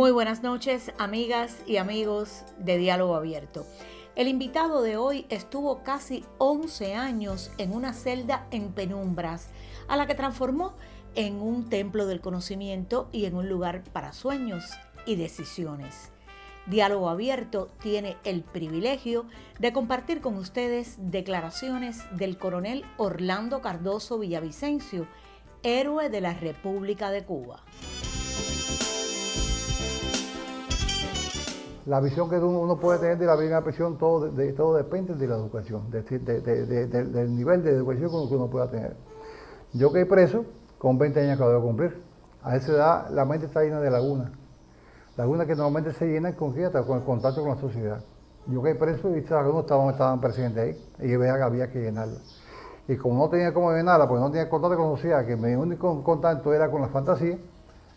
Muy buenas noches, amigas y amigos de Diálogo Abierto. El invitado de hoy estuvo casi 11 años en una celda en penumbras, a la que transformó en un templo del conocimiento y en un lugar para sueños y decisiones. Diálogo Abierto tiene el privilegio de compartir con ustedes declaraciones del coronel Orlando Cardoso Villavicencio, héroe de la República de Cuba. La visión que uno puede tener de la vida en la prisión, todo depende de la educación, del nivel de educación que uno pueda tener. Yo quedé preso con 20 años que acabo de cumplir. A esa edad la mente está llena de lagunas. Lagunas que normalmente se llenan con el contacto con la sociedad. Yo quedé preso y estas lagunas estaban presentes ahí y había que llenarlas. Y como no tenía cómo llenarlas, porque no tenía contacto con la sociedad, que mi único contacto era con la fantasía,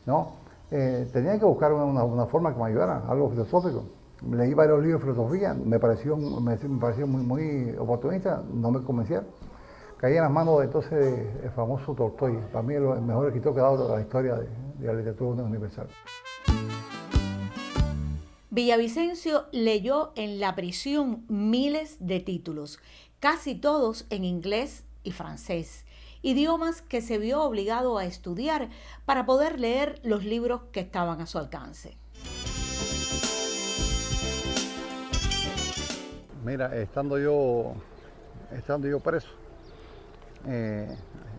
¿no? Tenía que buscar una forma que me ayudara, algo filosófico. Leí varios libros de filosofía, me pareció muy oportunista, no me convencía. Caí en las manos entonces el famoso Tolstói, para mí el mejor escritor que ha dado la historia de la literatura universal. Villavicencio leyó en la prisión miles de títulos, casi todos en inglés y francés, idiomas que se vio obligado a estudiar para poder leer los libros que estaban a su alcance. Mira, estando yo preso,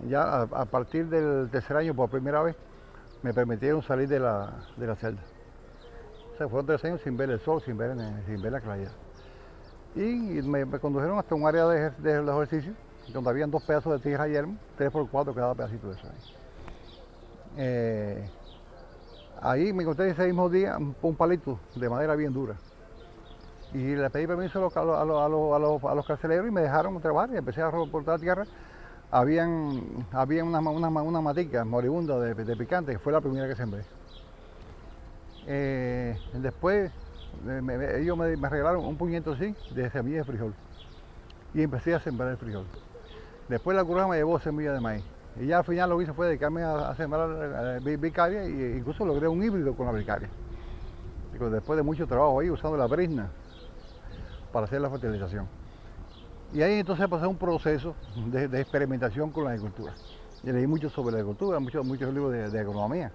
ya a partir del tercer año, por primera vez, me permitieron salir de la celda. O sea, fueron 3 años sin ver el sol, sin ver la claridad. Y me condujeron hasta un área de ejercicio, donde habían 2 pedazos de tierra yermo, 3x4 cada pedacito de eso ahí. Ahí me encontré ese mismo día un palito de madera bien dura. Y le pedí permiso a los carceleros y me dejaron trabajar y empecé a reportar tierra. Había una matica moribunda de picante, que fue la primera que sembré. Después ellos me regalaron un puñito así de semillas de frijol y empecé a sembrar el frijol. Después la curva me llevó semillas de maíz y ya al final lo que hice fue dedicarme a sembrar bicaria e incluso logré un híbrido con la bicaria. Después de mucho trabajo ahí usando la brizna para hacer la fertilización. Y ahí entonces pasé un proceso de experimentación con la agricultura. Y leí mucho sobre la agricultura, muchos libros de agronomía.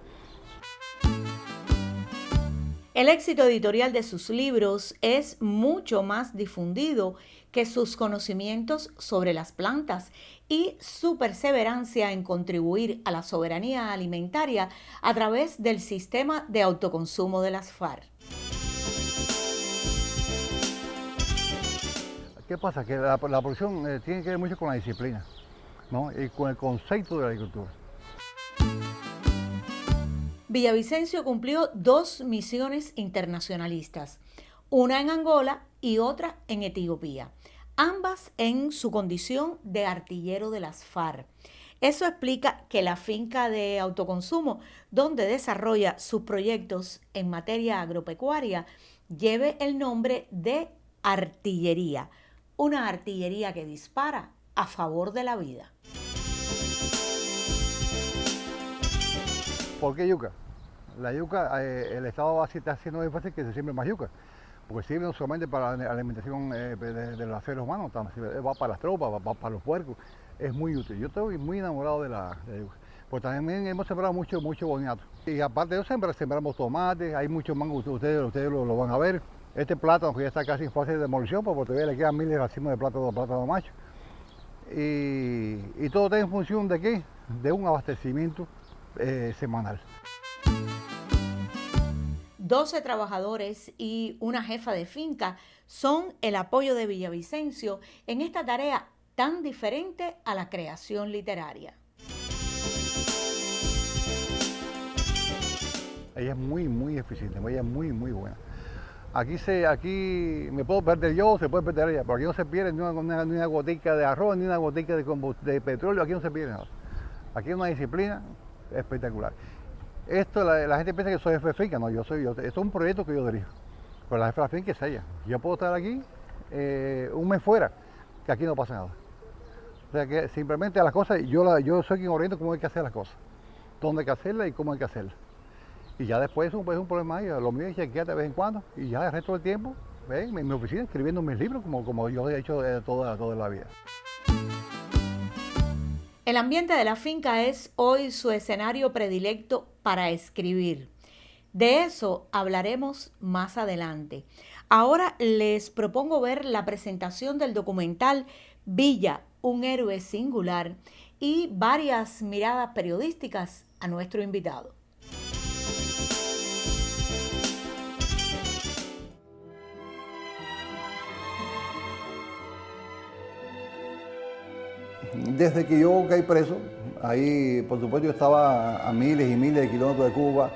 El éxito editorial de sus libros es mucho más difundido que sus conocimientos sobre las plantas y su perseverancia en contribuir a la soberanía alimentaria a través del sistema de autoconsumo de las FARC. ¿Qué pasa? Que la producción tiene que ver mucho con la disciplina, ¿no? Y con el concepto de la agricultura. Villavicencio cumplió 2 misiones internacionalistas, una en Angola y otra en Etiopía, ambas en su condición de artillero de las FARC. Eso explica que la finca de autoconsumo, donde desarrolla sus proyectos en materia agropecuaria, lleve el nombre de artillería, una artillería que dispara a favor de la vida. ¿Por qué yuca? La yuca, el Estado está haciendo énfasis que se siembre más yuca, porque sirve no solamente para la alimentación de los seres humanos, también va para las tropas, va para los puercos, es muy útil. Yo estoy muy enamorado de la yuca, porque también hemos sembrado mucho boniato. Y aparte de eso, sembramos tomates, hay muchos mangos, ustedes lo van a ver. Este plátano que ya está casi en fase de demolición, porque todavía le quedan miles de racimos de plátano macho. Y todo está en función de ¿qué? De un abastecimiento semanal. 12 trabajadores y una jefa de finca son el apoyo de Villavicencio en esta tarea tan diferente a la creación literaria. Ella es muy eficiente, ella es muy buena. Aquí me puedo perder yo, se puede perder ella, pero aquí no se pierde ni una gotica de arroz, ni una gotica de petróleo, aquí no se pierde nada. Aquí hay una disciplina espectacular. Esto la gente piensa que soy jefe de finca, no, esto es un proyecto que yo dirijo. Pero la jefe de la finca es ella. Yo puedo estar aquí un mes fuera, que aquí no pasa nada. O sea que simplemente las cosas, yo soy quien oriento cómo hay que hacer las cosas, dónde hay que hacerlas y cómo hay que hacerlas. Y ya después eso pues, es un problema ahí. Lo mío es chequear de vez en cuando y ya el resto del tiempo en mi oficina escribiendo mis libros como yo he hecho toda la vida. El ambiente de la finca es hoy su escenario predilecto para escribir. De eso hablaremos más adelante. Ahora les propongo ver la presentación del documental Villa, un héroe singular y varias miradas periodísticas a nuestro invitado. Desde que yo caí preso, ahí por supuesto yo estaba a miles y miles de kilómetros de Cuba,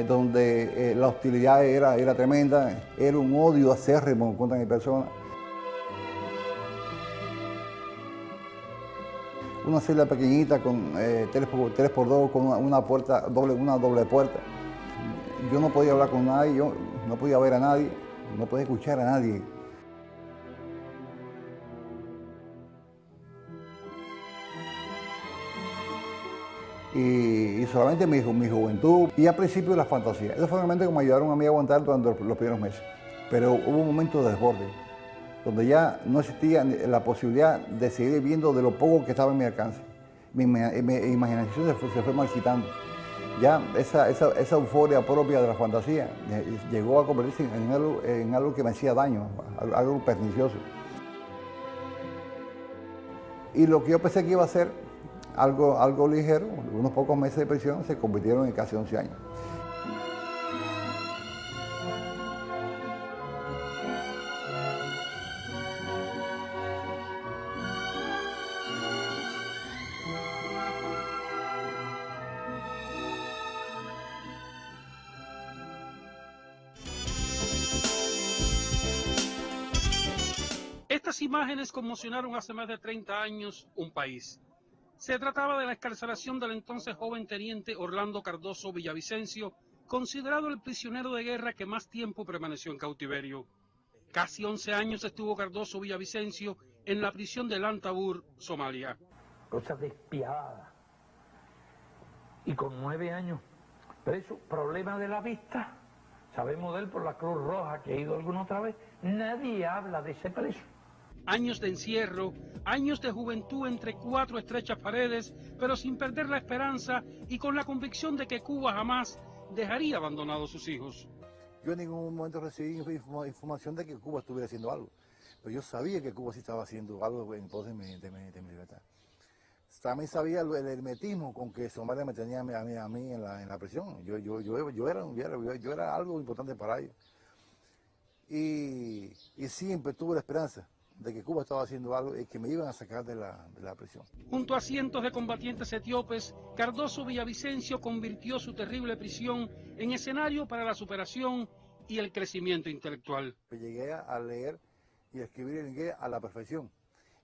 donde la hostilidad era tremenda, era un odio acérrimo contra mi persona. Una celda pequeñita con 3x2 con una doble puerta. Yo no podía hablar con nadie, yo no podía ver a nadie, no podía escuchar a nadie. Y solamente mi juventud y al principio la fantasía. Eso fue un momento que me ayudaron a mí a aguantar durante los primeros meses. Pero hubo un momento de desborde, donde ya no existía la posibilidad de seguir viviendo de lo poco que estaba en mi alcance. Mi imaginación se fue marchitando. Ya esa euforia propia de la fantasía llegó a convertirse en algo que me hacía daño, algo pernicioso. Y lo que yo pensé que iba a ser algo ligero, unos pocos meses de prisión, se convirtieron en casi 11 años. Estas imágenes conmocionaron hace más de 30 años un país. Se trataba de la excarcelación del entonces joven teniente Orlando Cardoso Villavicencio, considerado el prisionero de guerra que más tiempo permaneció en cautiverio. Casi 11 años estuvo Cardoso Villavicencio en la prisión de Lantabur, Somalia. Cosa despiadada. Y con 9 años preso, problema de la vista. Sabemos de él por la Cruz Roja, que ha ido alguna otra vez. Nadie habla de ese preso. Años de encierro, años de juventud entre 4 estrechas paredes, pero sin perder la esperanza y con la convicción de que Cuba jamás dejaría abandonados sus hijos. Yo en ningún momento recibí información de que Cuba estuviera haciendo algo, pero yo sabía que Cuba sí estaba haciendo algo en pos de mi libertad. También sabía el hermetismo con que Somalia me tenía a mí en la prisión. Yo era algo importante para ellos. Y siempre tuve la esperanza de que Cuba estaba haciendo algo y que me iban a sacar de la prisión. Junto a cientos de combatientes etíopes, Cardoso Villavicencio convirtió su terrible prisión en escenario para la superación y el crecimiento intelectual. Llegué a leer y a escribir en inglés a la perfección.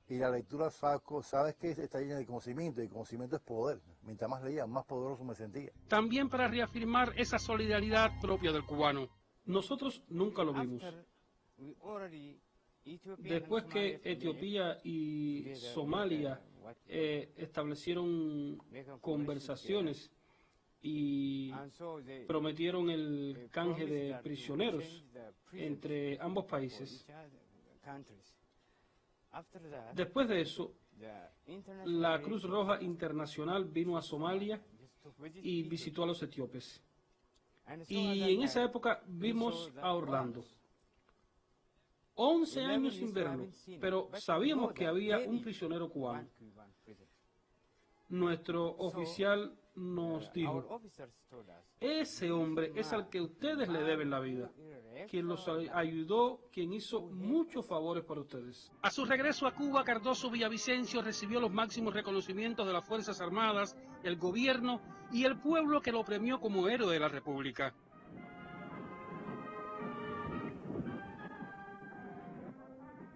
Y la lectura, sabes que está llena de conocimiento, y el conocimiento es poder. Mientras más leía, más poderoso me sentía. También para reafirmar esa solidaridad propia del cubano. Nosotros nunca lo vimos. Después que Etiopía y Somalia establecieron conversaciones y prometieron el canje de prisioneros entre ambos países. Después de eso, la Cruz Roja Internacional vino a Somalia y visitó a los etíopes. Y en esa época vimos a Orlando. 11 años sin verlo, pero sabíamos que había un prisionero cubano. Nuestro oficial nos dijo, ese hombre es al que ustedes le deben la vida, quien los ayudó, quien hizo muchos favores para ustedes. A su regreso a Cuba, Cardoso Villavicencio recibió los máximos reconocimientos de las Fuerzas Armadas, el gobierno y el pueblo que lo premió como héroe de la República.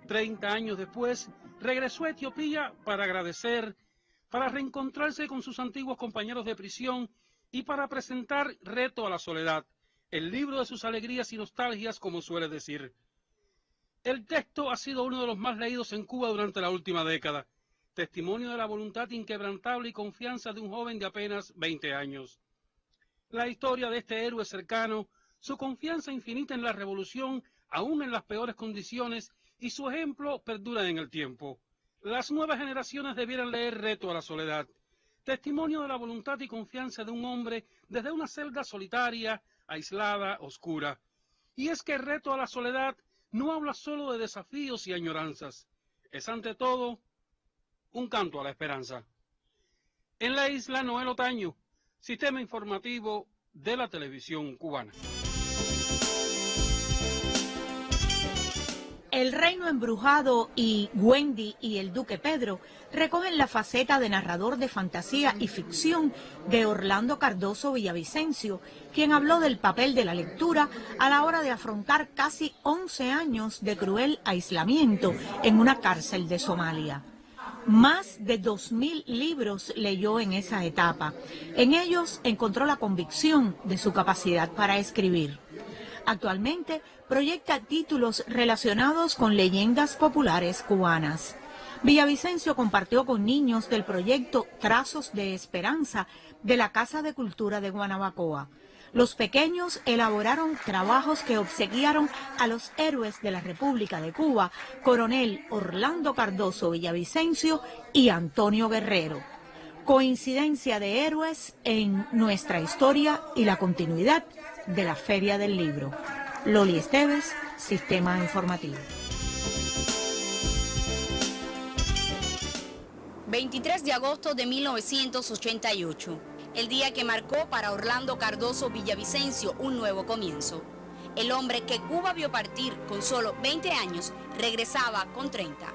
Treinta años después, regresó a Etiopía para agradecer, para reencontrarse con sus antiguos compañeros de prisión y para presentar Reto a la Soledad, el libro de sus alegrías y nostalgias, como suele decir. El texto ha sido uno de los más leídos en Cuba durante la última década, testimonio de la voluntad inquebrantable y confianza de un joven de apenas 20 años. La historia de este héroe cercano, su confianza infinita en la revolución, aún en las peores condiciones, y su ejemplo perduran en el tiempo. Las nuevas generaciones debieran leer Reto a la soledad, testimonio de la voluntad y confianza de un hombre desde una celda solitaria, aislada, oscura. Y es que Reto a la soledad no habla solo de desafíos y añoranzas, es ante todo un canto a la esperanza. En la isla, Noel Otaño, Sistema Informativo de la Televisión Cubana. El Reino Embrujado y Wendy y el Duque Pedro recogen la faceta de narrador de fantasía y ficción de Orlando Cardoso Villavicencio, quien habló del papel de la lectura a la hora de afrontar casi 11 años de cruel aislamiento en una cárcel de Somalia. Más de 2000 libros leyó en esa etapa. En ellos encontró la convicción de su capacidad para escribir. Actualmente proyecta títulos relacionados con leyendas populares cubanas. Villavicencio compartió con niños del proyecto Trazos de Esperanza de la Casa de Cultura de Guanabacoa. Los pequeños elaboraron trabajos que obsequiaron a los héroes de la República de Cuba, Coronel Orlando Cardoso Villavicencio y Antonio Guerrero. Coincidencia de héroes en nuestra historia y la continuidad de la Feria del Libro. Loli Esteves, Sistema Informativo. 23 de agosto de 1988, el día que marcó para Orlando Cardoso Villavicencio un nuevo comienzo. El hombre que Cuba vio partir con solo 20 años regresaba con 30.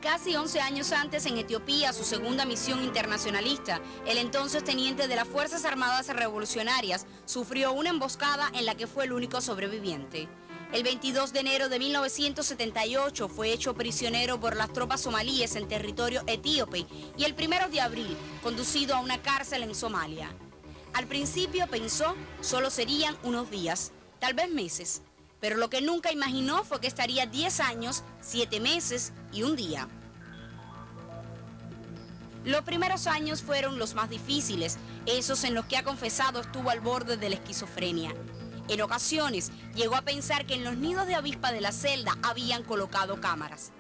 Casi 11 años antes, en Etiopía, su segunda misión internacionalista, el entonces teniente de las Fuerzas Armadas Revolucionarias sufrió una emboscada en la que fue el único sobreviviente. El 22 de enero de 1978 fue hecho prisionero por las tropas somalíes en territorio etíope y el 1 de abril conducido a una cárcel en Somalia. Al principio pensó solo serían unos días, tal vez meses, pero lo que nunca imaginó fue que estaría 10 años, 7 meses y un día. Los primeros años fueron los más difíciles, esos en los que ha confesado estuvo al borde de la esquizofrenia. En ocasiones llegó a pensar que en los nidos de avispa de la celda habían colocado cámaras.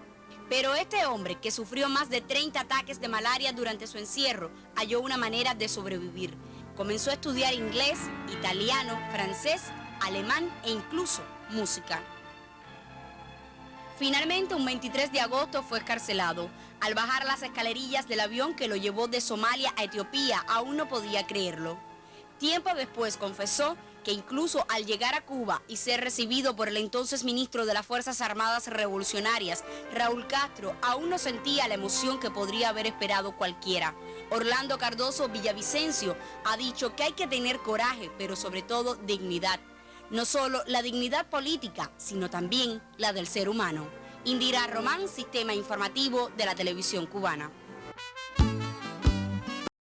Pero este hombre, que sufrió más de 30 ataques de malaria durante su encierro, halló una manera de sobrevivir. Comenzó a estudiar inglés, italiano, francés, alemán e incluso música. Finalmente, un 23 de agosto fue excarcelado. Al bajar las escalerillas del avión que lo llevó de Somalia a Etiopía, aún no podía creerlo. Tiempo después confesó que incluso al llegar a Cuba y ser recibido por el entonces ministro de las Fuerzas Armadas Revolucionarias, Raúl Castro, aún no sentía la emoción que podría haber esperado cualquiera. Orlando Cardoso Villavicencio ha dicho que hay que tener coraje, pero sobre todo dignidad. No solo la dignidad política, sino también la del ser humano. Indira Román, Sistema Informativo de la Televisión Cubana.